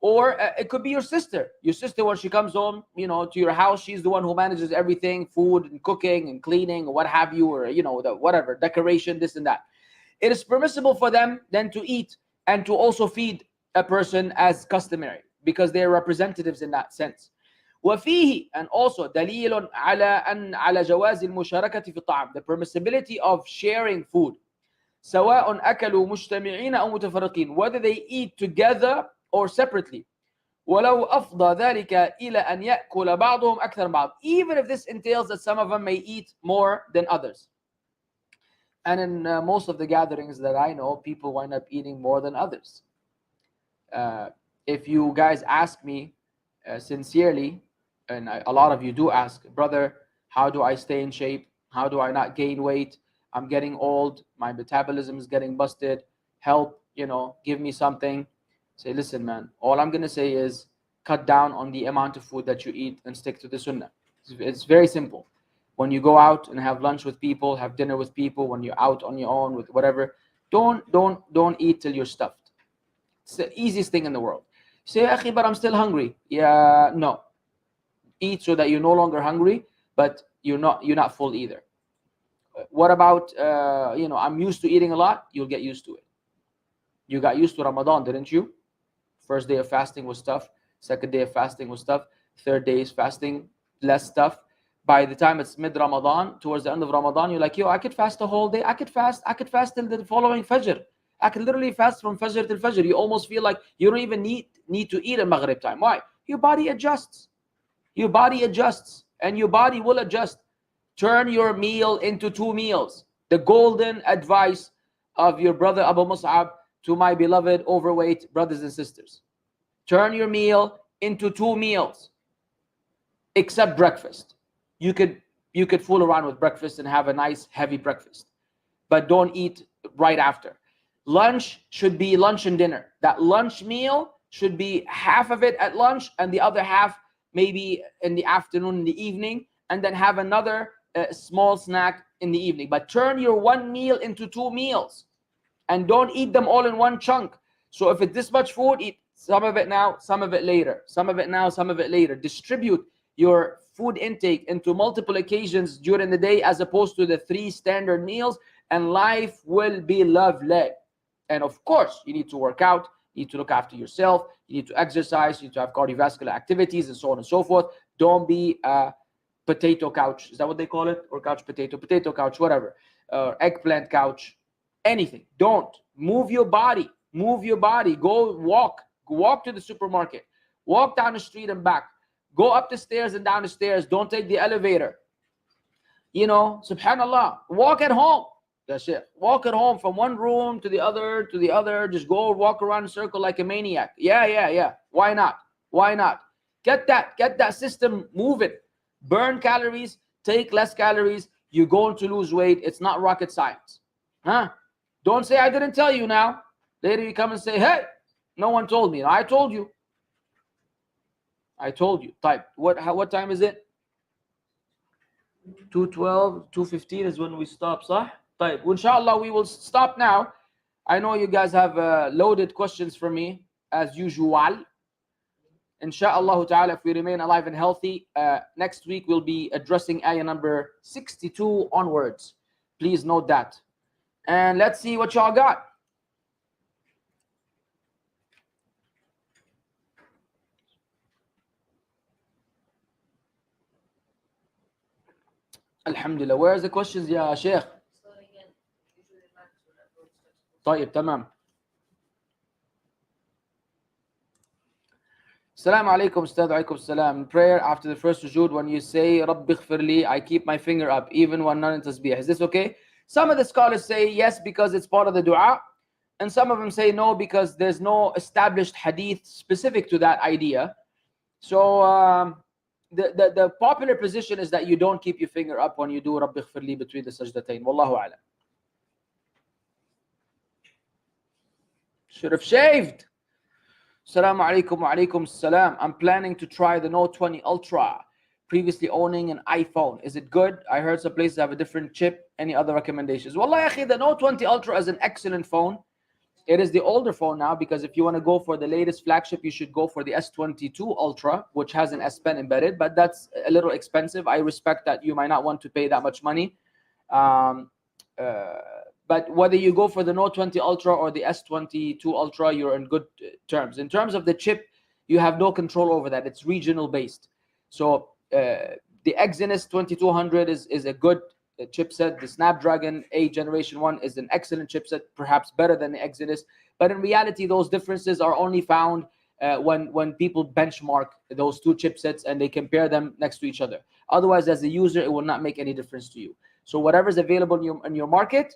Or it could be your sister. Your sister, when she comes home, to your house, she's the one who manages everything, food and cooking and cleaning, or what have you, or the whatever, decoration, this and that. It is permissible for them then to eat and to also feed a person as customary, because they're representatives in that sense. وفيه, and also دليل على جواز المشاركة في الطعام, the permissibility of sharing food, سواء أكلوا مجتمعين أو متفرقين, whether they eat together or separately. ولو أفضى ذلك إلى أن يأكل بعضهم أكثر من بعض, even if this entails that some of them may eat more than others. And in most of the gatherings that I know, people wind up eating more than others. If you guys ask me sincerely, and a lot of you do ask, brother, how do I stay in shape? How do I not gain weight? I'm getting old. My metabolism is getting busted. Help, give me something. Say, listen, man, all I'm going to say is cut down on the amount of food that you eat and stick to the sunnah. It's very simple. When you go out and have lunch with people, have dinner with people, when you're out on your own with whatever, don't eat till you're stuffed. It's the easiest thing in the world. Say, Akhi, but I'm still hungry. Yeah, no. Eat so that you're no longer hungry, but you're not full either. What about I'm used to eating a lot? You'll get used to it. You got used to Ramadan, didn't you? First day of fasting was tough. Second day of fasting was tough. Third day is fasting, less tough. By the time it's mid-Ramadan, towards the end of Ramadan, you're like, I could fast the whole day. I could fast till the following Fajr. I can literally fast from Fajr till Fajr. You almost feel like you don't even need to eat at Maghrib time. Why? Your body adjusts. Your body adjusts, and your body will adjust. Turn your meal into 2 meals. The golden advice of your brother Abu Mussab to my beloved overweight brothers and sisters. Turn your meal into 2 meals, except breakfast. You could fool around with breakfast and have a nice heavy breakfast, but don't eat right after. Lunch should be lunch and dinner. That lunch meal should be half of it at lunch and the other half maybe in the afternoon, in the evening, and then have another small snack in the evening. But turn your 1 meal into 2 meals and don't eat them all in one chunk. So if it's this much food, eat some of it now, some of it later, some of it now, some of it later. Distribute your food intake into multiple occasions during the day as opposed to the 3 standard meals, and life will be lovely. And of course, you need to work out, you need to look after yourself, you need to exercise, you need to have cardiovascular activities, and so on and so forth. Don't be a potato couch. Is that what they call it? Or couch potato? Potato couch, whatever. Eggplant couch, anything. Don't. Move your body. Move your body. Go walk. Walk to the supermarket. Walk down the street and back. Go up the stairs and down the stairs. Don't take the elevator. You know, subhanallah. Walk at home. That's it. Walk at home from one room to the other, to the other. Just go walk around in a circle like a maniac. Yeah. Why not? Why not? Get that system moving. Burn calories, take less calories. You're going to lose weight. It's not rocket science. Huh? Don't say I didn't tell you now. Later you come and say, hey, no one told me. I told you. I told you. Type. What time is it? 2:12, 2:15 is when we stop, صح? Type. Inshallah, we will stop now. I know you guys have loaded questions for me, as usual. Inshallah ta'ala, if we remain alive and healthy, next week we'll be addressing ayah number 62 onwards. Please note that. And let's see what y'all got. Alhamdulillah. Where's the questions, ya Sheikh? طيب تمام. Assalamu alaikum, Ustad. Alaikum salam. Prayer after the first sujood, when you say Rabbi ighfirli, I keep my finger up even when not in tasbih. Is this okay? Some of the scholars say yes because it's part of the dua, and some of them say no because there's no established hadith specific to that idea. So the popular position is that you don't keep your finger up when you do Rabbi ighfirli between the sajdatain. Wallahu a'lam. Should have shaved. Assalamu alaikum wa alaikum salam. I'm planning to try the Note 20 Ultra, previously owning an iPhone. Is it good? I heard some places have a different chip. Any other recommendations? Wallahi akhi, the Note 20 Ultra is an excellent phone. It is the older phone now, because if you want to go for the latest flagship, you should go for the S22 Ultra, which has an S Pen embedded, but that's a little expensive. I respect that you might not want to pay that much money. But whether you go for the Note 20 Ultra or the S22 Ultra, you're in good terms. In terms of the chip, you have no control over that. It's regional based. So the Exynos 2200 is a good chipset. The Snapdragon 8 Generation 1 is an excellent chipset, perhaps better than the Exynos. But in reality, those differences are only found when people benchmark those two chipsets and they compare them next to each other. Otherwise, as a user, it will not make any difference to you. So whatever's available in your market,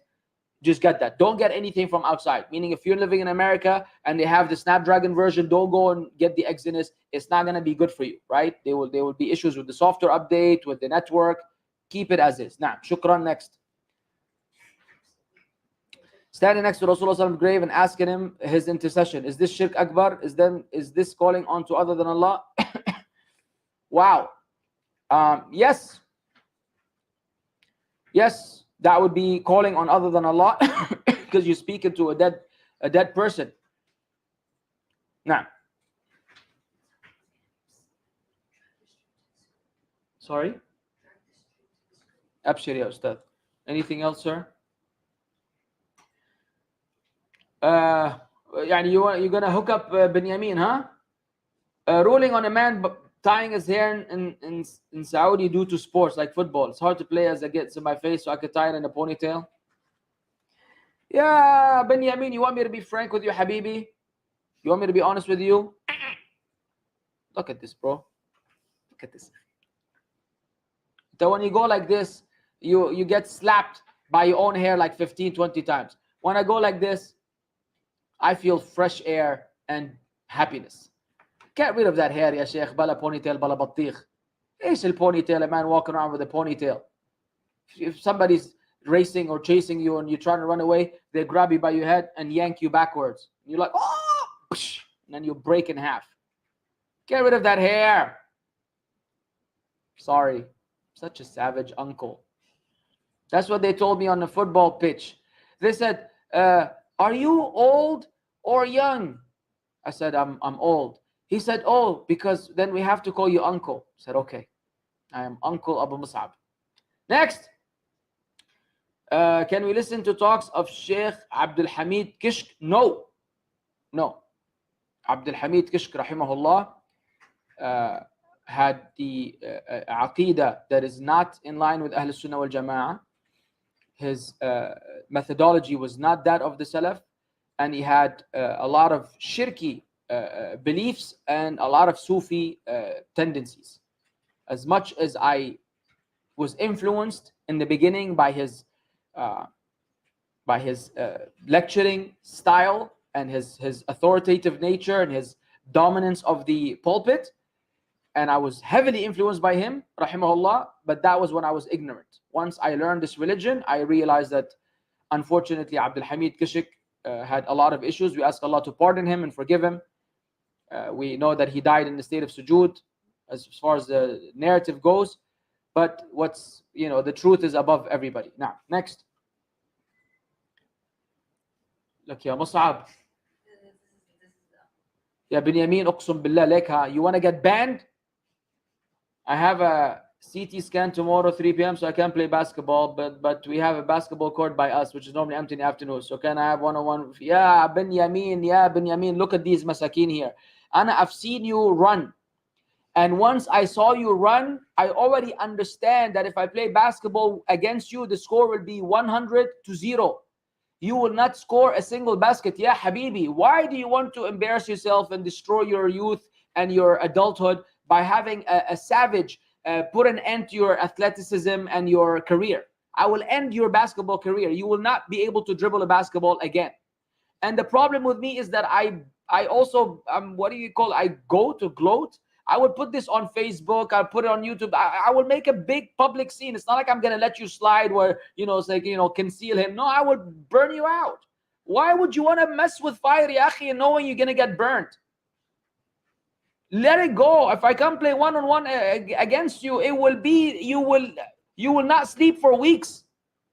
just get that. Don't get anything from outside. Meaning, if you're living in America and they have the Snapdragon version, don't go and get the Exynos. It's not going to be good for you, right? There will be issues with the software update, with the network. Keep it as is. Now, shukran. Next. Standing next to Rasulullah's grave and asking him his intercession. Is this shirk akbar? Is this calling on to other than Allah? Wow. Yes. Yes. That would be calling on other than Allah, because you're speaking to a dead person. Now, sorry. Abshir ya Ustad. Anything else, sir? You're gonna hook up Binyamin, huh? Ruling on a man tying his hair in Saudi due to sports like football. It's hard to play as it gets in my face, so I could tie it in a ponytail. Yeah, Benjamin, you want me to be frank with you, Habibi? You want me to be honest with you? Look at this, bro. Look at this. So when you go like this, you get slapped by your own hair like 15, 20 times. When I go like this, I feel fresh air and happiness. Get rid of that hair, ya Sheikh. Bala ponytail, bala battikh. It's a ponytail, a man walking around with a ponytail. If somebody's racing or chasing you and you're trying to run away, they grab you by your head and yank you backwards. You're like, oh, and then you break in half. Get rid of that hair. Sorry. Such a savage uncle. That's what they told me on the football pitch. They said, are you old or young? I said, I'm old. He said, oh, because then we have to call you uncle. I said, okay, I am Uncle Abu Mussab. Next. Can we listen to talks of Sheikh Abdul Hamid Kishk? No. Abdul Hamid Kishk, rahimahullah, had the aqidah that is not in line with Ahl Sunnah wal Jama'ah. His methodology was not that of the Salaf, and he had a lot of shirki beliefs and a lot of Sufi tendencies. As much as I was influenced in the beginning by his lecturing style and his authoritative nature and his dominance of the pulpit, and I was heavily influenced by him, rahimahullah, but that was when I was ignorant. Once I learned this religion, I realized that unfortunately Abdul Hamid Kishk had a lot of issues. We ask Allah to pardon him and forgive him. We know that he died in the state of sujood as far as the narrative goes, but what's, the truth is above everybody. Now, next. Look, ya Mussab. Ya Binyamin, uqsum billah leka. You want to get banned? I have a CT scan tomorrow 3 p.m. so I can't play basketball, but we have a basketball court by us, which is normally empty in the afternoon. So can I have one-on-one? Yeah, Binyamin, look at these masakin here. Anna, I've seen you run. And once I saw you run, I already understand that if I play basketball against you, the score will be 100-0. You will not score a single basket. Yeah, Habibi, why do you want to embarrass yourself and destroy your youth and your adulthood by having a savage put an end to your athleticism and your career? I will end your basketball career. You will not be able to dribble a basketball again. And the problem with me is that I also, I go to gloat. I would put this on Facebook. I'll put it on YouTube. I will make a big public scene. It's not like I'm going to let you slide where, it's like, conceal him. No, I would burn you out. Why would you want to mess with fire, ya akhi, knowing you're going to get burnt? Let it go. If I come play one-on-one against you, it will be, you will not sleep for weeks.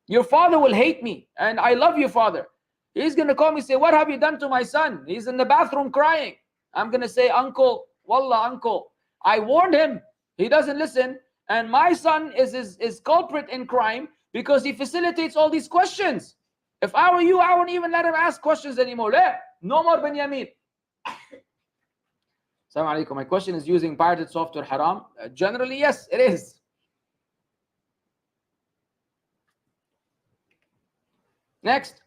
Your father will hate me. And I love your father. He's going to call me and say, what have you done to my son? He's in the bathroom crying. I'm going to say, uncle, wallah, uncle, I warned him. He doesn't listen. And my son is culprit in crime because he facilitates all these questions. If I were you, I wouldn't even let him ask questions anymore. No more Binyamin. Assalamu alaikum. My question is, using pirated software haram? Generally, yes, it is. Next.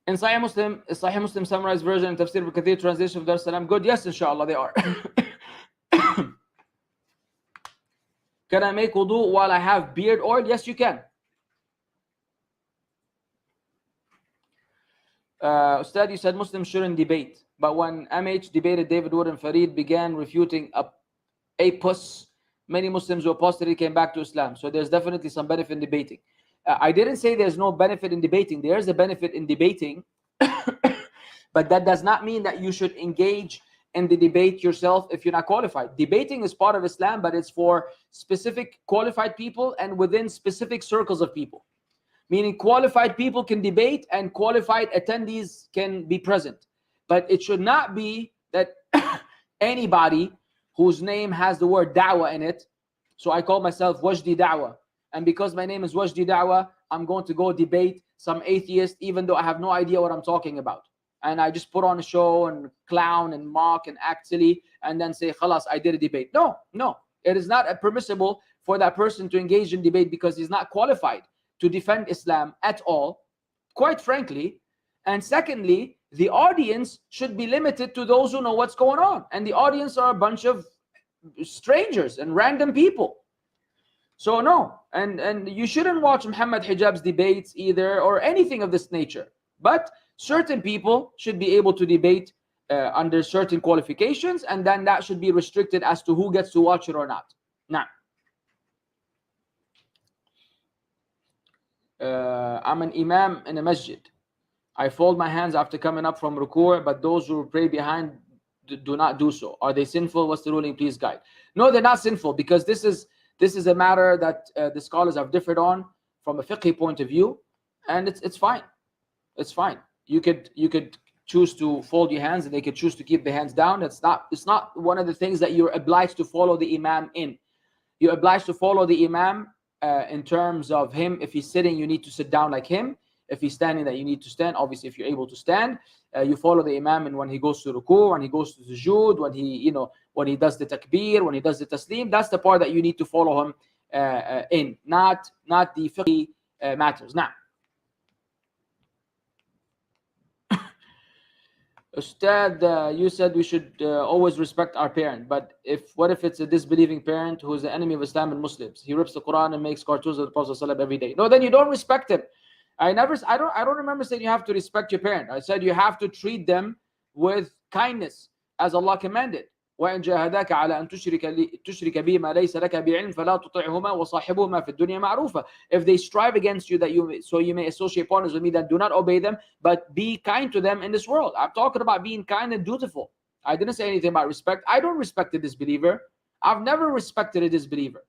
In Sahih Muslim summarized version and Tafsir of Kathir translation of Dar Salam. Good. Yes, inshallah, they are. Can I make wudu while I have beard oil? Yes, you can. Ustad, you said Muslims shouldn't debate. But when MH debated David Wood and Farid began refuting Apus, many Muslims who apostated came back to Islam. So there's definitely some benefit in debating. I didn't say there's no benefit in debating. There's a benefit in debating. But that does not mean that you should engage in the debate yourself if you're not qualified. Debating is part of Islam, but it's for specific qualified people and within specific circles of people. Meaning qualified people can debate and qualified attendees can be present. But it should not be that anybody whose name has the word da'wah in it, so I call myself Wajdi Da'wah, and because my name is Wajdi Da'wah, I'm going to go debate some atheist even though I have no idea what I'm talking about. And I just put on a show and clown and mock and act silly and then say, khalas, I did a debate. No. It is not permissible for that person to engage in debate because he's not qualified to defend Islam at all, quite frankly. And secondly, the audience should be limited to those who know what's going on. And the audience are a bunch of strangers and random people. So no, and you shouldn't watch Muhammad Hijab's debates either or anything of this nature. But certain people should be able to debate under certain qualifications, and then that should be restricted as to who gets to watch it or not. Now, I'm an imam in a masjid. I fold my hands after coming up from ruku', but those who pray behind do not do so. Are they sinful? What's the ruling? Please guide. No, they're not sinful, because this is a matter that the scholars have differed on from a fiqh point of view, and it's fine. It's fine. You could choose to fold your hands and they can choose to keep the hands down. It's not one of the things that you're obliged to follow the imam in. You're obliged to follow the imam in terms of him. If he's sitting, you need to sit down like him. If he's standing, that you need to stand. Obviously, if you're able to stand, you follow the imam. And when he goes to ruku, when he goes to sujood, when he does the takbir, when he does the taslim, that's the part that you need to follow him in, not the fiqh matters. Now, Ustad, you said we should always respect our parent, but what if it's a disbelieving parent who is the enemy of Islam and Muslims? He rips the Quran and makes cartoons of the Prophet ﷺ every day. No, then you don't respect him. I don't remember saying you have to respect your parent. I said you have to treat them with kindness, as Allah commanded. وَإِنْ جَاهَدَاكَ عَلَى أَن تُشْرِكَ بِي مَا لَيْسَ لَكَ بِعِلْمٍ فَلَا تُطِعْهُمَا وَصَاحِبْهُمَا فِي الدُّنْيَا مَعْرُوفًا. If they strive against you you may associate partners with me, then do not obey them, but be kind to them in this world. I'm talking about being kind and dutiful. I didn't say anything about respect. I don't respect a disbeliever. I've never respected a disbeliever.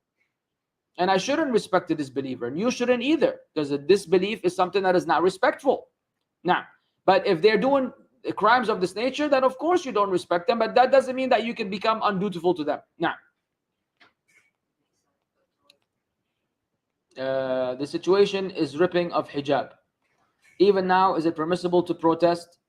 And I shouldn't respect a disbeliever. And you shouldn't either, because a disbelief is something that is not respectful. Now, but if they're doing crimes of this nature, then of course you don't respect them, but that doesn't mean that you can become undutiful to them. Now, the situation is ripping of hijab. Even now, is it permissible to protest?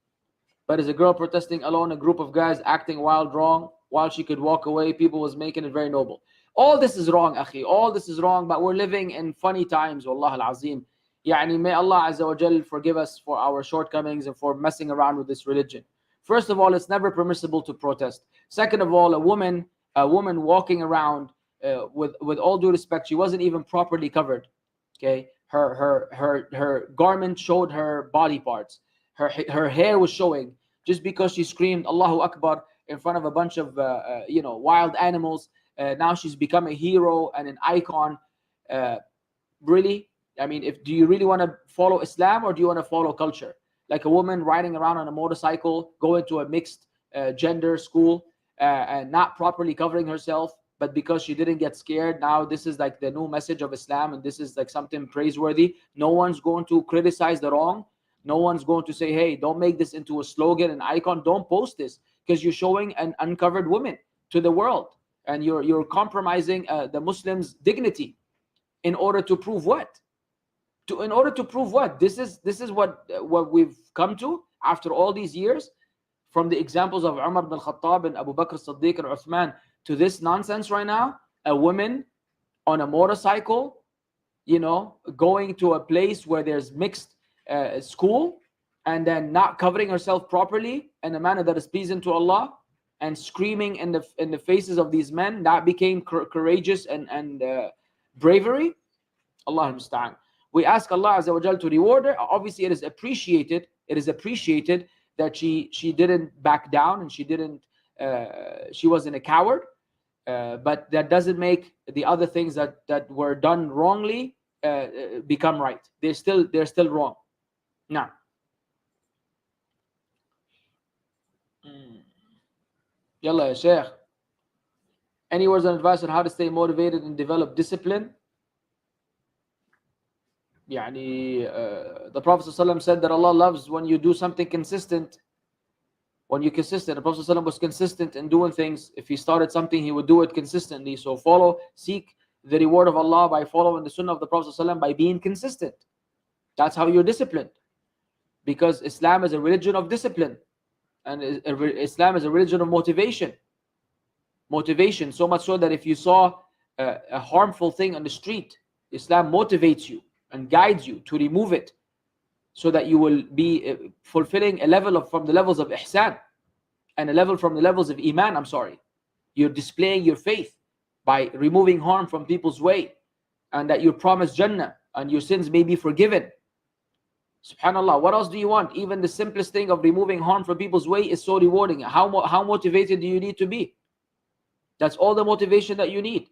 But is a girl protesting alone, a group of guys acting wild wrong, while she could walk away? People was making it very noble. All this is wrong, akhi. All this is wrong, but we're living in funny times, wallah al-azim. Yani, may Allah Azza wa Jal forgive us for our shortcomings and for messing around with this religion. First of all, it's never permissible to protest. Second of all, a woman walking around, with all due respect, she wasn't even properly covered. Okay, her garment showed her body parts. Her hair was showing. Just because she screamed Allahu Akbar in front of a bunch of wild animals, now she's become a hero and an icon. Really? I mean, do you really want to follow Islam, or do you want to follow culture? Like a woman riding around on a motorcycle, going to a mixed gender school, and not properly covering herself, but because she didn't get scared, now this is like the new message of Islam, and this is like something praiseworthy. No one's going to criticize the wrong. No one's going to say, hey, don't make this into a slogan, an icon. Don't post this, because you're showing an uncovered woman to the world, and you're compromising the Muslims' dignity in order to prove what? In order to prove what? This is what we've come to after all these years, from the examples of Umar ibn al-Khattab and Abu Bakr as-Siddiq and Uthman to this nonsense right now. A woman on a motorcycle, going to a place where there's mixed school, and then not covering herself properly in a manner that is pleasing to Allah, and screaming in the faces of these men. That became courageous and bravery. Allah musta'an. We ask Allah Azza wa Jal to reward her. Obviously, it is appreciated. It is appreciated that she didn't back down, and she wasn't a coward. But that doesn't make the other things that were done wrongly become right. They're still wrong. Now, Yalla ya Shaykh. Any words of advice on how to stay motivated and develop discipline? The Prophet ﷺ said that Allah loves when you do something consistent. When you're consistent, the Prophet ﷺ was consistent in doing things. If he started something, he would do it consistently. So seek the reward of Allah by following the sunnah of the Prophet ﷺ, by being consistent. That's how you're disciplined. Because Islam is a religion of discipline. And Islam is a religion of motivation. Motivation, so much so that if you saw a harmful thing on the street, Islam motivates you and guides you to remove it, so that you will be fulfilling a level from the levels of ihsan, and a level from the levels of iman. You're displaying your faith by removing harm from people's way, and that you're promised Jannah and your sins may be forgiven. Subhanallah, what else do you want? Even the simplest thing of removing harm from people's way is so rewarding. How motivated do you need to be? That's all the motivation that you need.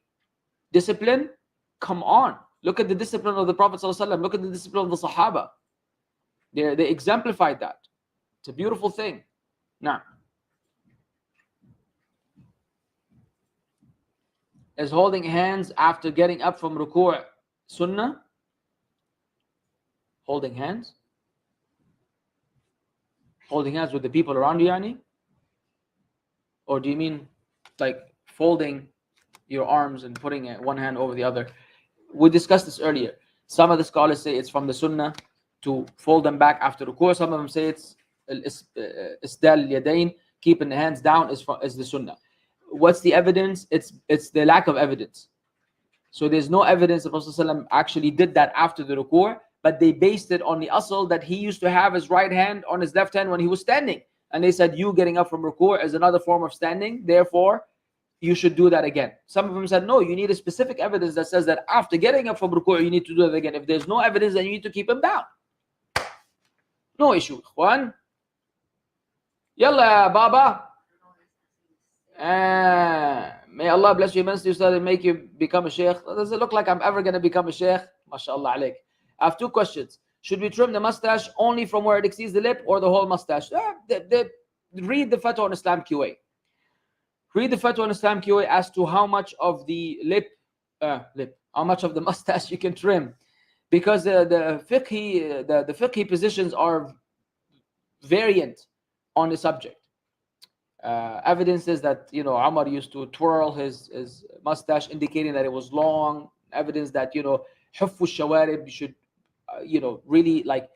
Discipline? Come on. Look at the discipline of the Prophet ﷺ. Look at the discipline of the Sahaba. They exemplified that. It's a beautiful thing. Now, is holding hands after getting up from ruku' sunnah? Holding hands? Holding hands with the people around you, yani? Or do you mean like folding your arms and putting one hand over the other? We discussed this earlier. Some of the scholars say it's from the sunnah to fold them back after ruku'. Some of them say it's isdal yadayn, keeping the hands down is the sunnah. What's the evidence? It's the lack of evidence. So there's no evidence the Prophet ﷺ actually did that after the ruku', but they based it on the asl that he used to have his right hand on his left hand when he was standing. And they said you getting up from ruku' is another form of standing, therefore you should do that again. Some of them said no, you need a specific evidence that says that after getting up from ruku' you need to do that again. If there's no evidence, then you need to keep him down. No issue, ikhwan. Yalla, Baba. May Allah bless you immensely, Ustad, and make you become a sheikh. Does it look like I'm ever going to become a sheikh? MashaAllah alayk. I have two questions. Should we trim the mustache only from where it exceeds the lip or the whole mustache? Read the Fatwa on Islam QA. Read the Fatwa on Islam QA as to how much of the how much of the mustache you can trim. Because the fiqhi positions are variant on the subject. Evidence is that Umar used to twirl his mustache, indicating that it was long. Evidence that huffu shawarib, you should really like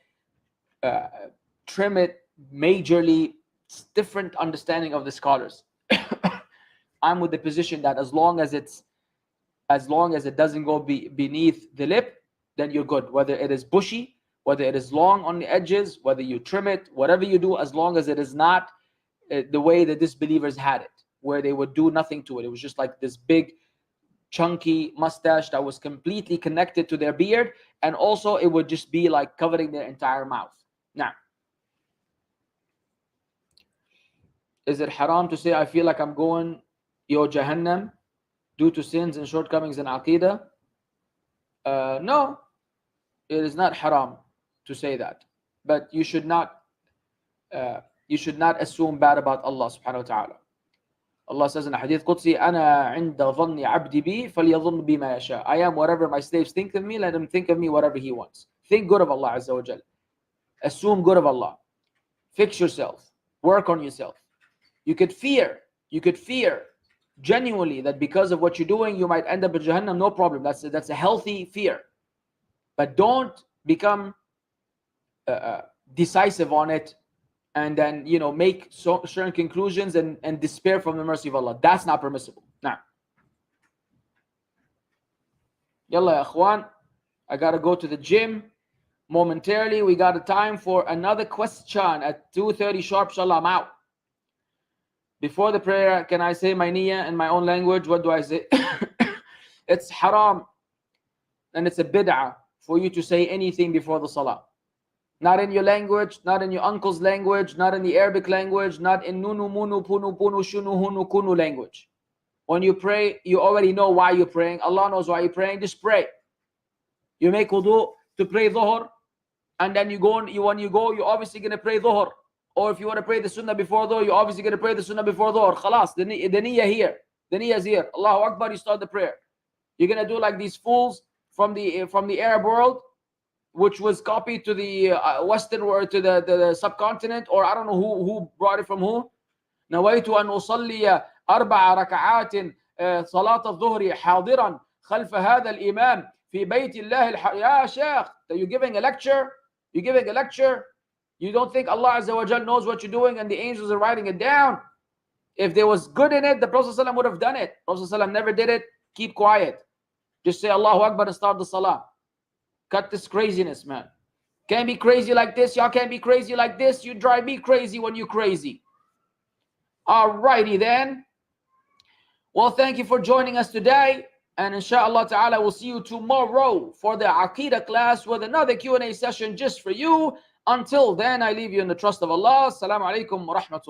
trim it majorly. It's different understanding of the scholars. I'm with the position that as long as it doesn't go beneath the lip, then you're good. Whether it is bushy, whether it is long on the edges, whether you trim it, whatever you do, as long as it is not the way that disbelievers had it, where they would do nothing to it. It was just like this big chunky mustache that was completely connected to their beard, and also it would just be like covering their entire mouth. Now, is it haram to say I feel like I'm going yo Jahannam due to sins and shortcomings in Aqidah? No, it is not haram to say that, but you should not assume bad about Allah subhanahu wa ta'ala. Allah says in a hadith Qudsi, أَنَا عِنْدَ ظَنِّ عَبْدِ بِي فَلْيَظُنْ بِي مَا يَشَاءُ. I am whatever my slaves think of me, let them think of me whatever he wants. Think good of Allah Azza wa Jal. Assume good of Allah. Fix yourself. Work on yourself. You could fear genuinely that because of what you're doing you might end up in Jahannam. No problem. That's a healthy fear. But don't become decisive on it and then make certain conclusions and despair from the mercy of Allah. That's not permissible. Now, yalla ya akhwan, I gotta go to the gym momentarily. We got a time for another question at 2:30 sharp. Inshallah, I'm out. Before the prayer, can I say my niyyah in my own language? What do I say? It's haram and it's a bid'ah for you to say anything before the salah. Not in your language, not in your uncle's language, not in the Arabic language, not in nunu, munu, punu, punu, shunu, hunu, kunu language. When you pray, you already know why you're praying. Allah knows why you're praying. Just pray. You make wudu to pray dhuhr, and then when you go, you're obviously going to pray dhuhr. Or if you want to pray the sunnah before dhuhr, you're obviously going to pray the sunnah before dhuhr. Khalas, the niyyah here. The niyyah is here. Allahu Akbar, you start the prayer. You're going to do like these fools from the Arab world, which was copied to the Western world, to the subcontinent, or I don't know who brought it from who. نويت أن أصلي 4 ركعات صلاة الظهر حاضرا خلف هذا الإمام في بيت الله يا شيخ. You're giving a lecture. You don't think Allah Azza wa Jal knows what you're doing and the angels are writing it down? If there was good in it, the Prophet ﷺ would have done it. Prophet ﷺ never did it. Keep quiet. Just say Allahu Akbar and start the salah. Cut this craziness, man. Can't be crazy like this. Y'all can't be crazy like this. You drive me crazy when you're crazy. Alrighty then. Well, thank you for joining us today. And inshallah ta'ala, we'll see you tomorrow for the Aqidah class with another Q&A session just for you. Until then, I leave you in the trust of Allah. Assalamu alaikum wa rahmatullah.